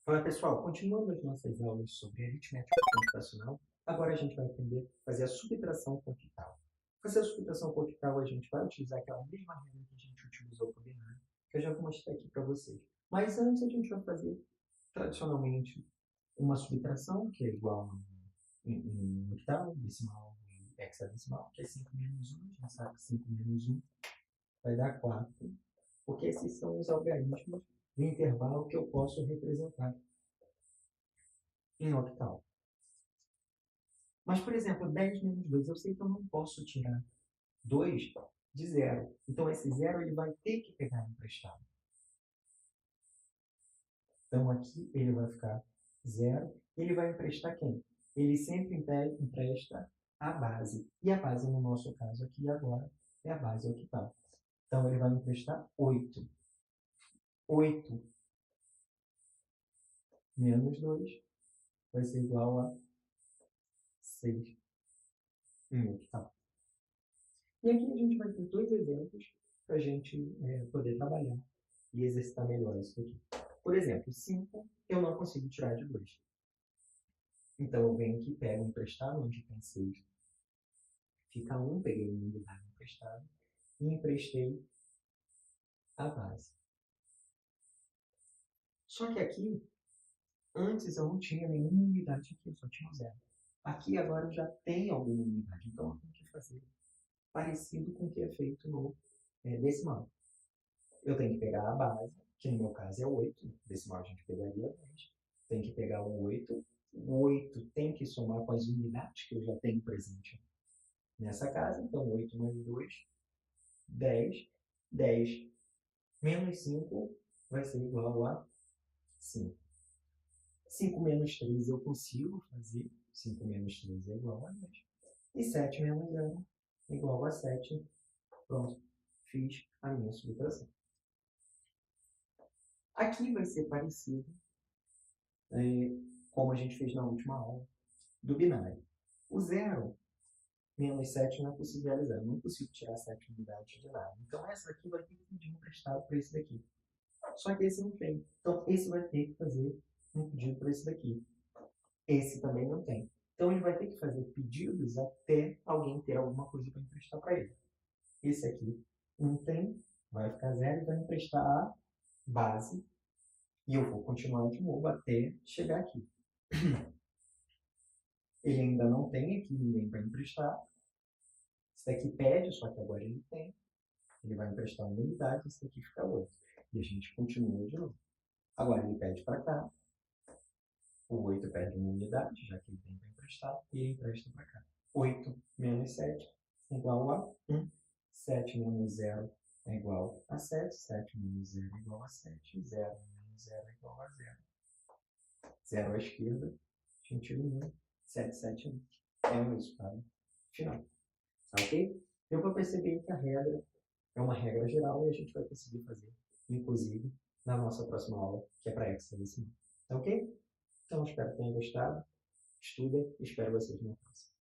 Fala pessoal, continuando as nossas aulas sobre aritmética computacional, agora a gente vai aprender a fazer a subtração com octal. Para fazer a subtração com octal, a gente vai utilizar aquela mesma regra que a gente utilizou para o binário, que eu já vou mostrar aqui para vocês. Mas antes a gente vai fazer, tradicionalmente, uma subtração, que é igual em octal, decimal e hexadecimal, que é 5 menos 1, a gente sabe que 5 menos 1 vai dar 4, porque esses são os algarismos do intervalo que eu posso representar em octal. Mas, por exemplo, 10 menos 2, eu sei que eu não posso tirar 2 de 0. Então, esse 0 ele vai ter que pegar emprestado. Então, aqui ele vai ficar 0. Ele vai emprestar quem? Ele sempre empresta a base. E a base, no nosso caso aqui agora, é a base octal. Então, ele vai emprestar 8. 8 menos 2 vai ser igual a 6 em octal. E aqui a gente vai ter dois exemplos para a gente poder trabalhar e exercitar melhor isso aqui. Por exemplo, 5 eu não consigo tirar de 2. Então eu venho aqui, pego emprestado, onde tem 6. Fica 1, peguei uma unidade emprestada e emprestei a base. Só que aqui, antes eu não tinha nenhuma unidade aqui, eu só tinha 0. Aqui agora eu já tenho alguma unidade, então eu tenho que fazer parecido com o que é feito no decimal. Eu tenho que pegar a base, que no meu caso é 8, decimal a gente pegaria 10. Tem que pegar o 8. O 8 tem que somar com as unidades que eu já tenho presente nessa casa. Então, 8 mais 2, 10. 10 menos 5 vai ser igual a 5. 5 menos 3 eu consigo fazer. 5 menos 3 é igual a 2. E 7 menos 0 é igual a 7. Pronto, fiz a minha subtração. Aqui vai ser parecido como a gente fez na última aula do binário. O 0 menos 7 não é possível realizar. Eu não consigo tirar 7 unidades de nada. Então, essa daqui vai ter que pedir emprestado para esse daqui. Só que esse não tem. Então, esse vai ter que fazer um pedido para esse daqui. Esse também não tem. Então, ele vai ter que fazer pedidos até alguém ter alguma coisa para emprestar para ele. Esse aqui não tem, vai ficar 0 e vai emprestar a base. E eu vou continuar de novo até chegar aqui. Ele ainda não tem aqui ninguém para emprestar. Esse daqui pede, só que agora ele tem. Ele vai emprestar uma unidade, esse daqui fica 8. E a gente continua de novo. Agora ele pede para cá. O 8 pede uma unidade, já que ele tem para emprestar, e ele empresta para cá. 8 menos 7 é igual a 1. 7 menos 0 é igual a 7. 7 menos 0 é igual a 7. 0 menos 0 é igual a 0. 0 à esquerda, a gente elimina. 7, 7, 1. É o resultado final. Tá ok? Deu para perceber que a regra é uma regra geral e a gente vai conseguir fazer, inclusive, na nossa próxima aula, que é para hexadecimal. Tá ok? Então, espero que tenham gostado. Estudem e espero vocês na próxima.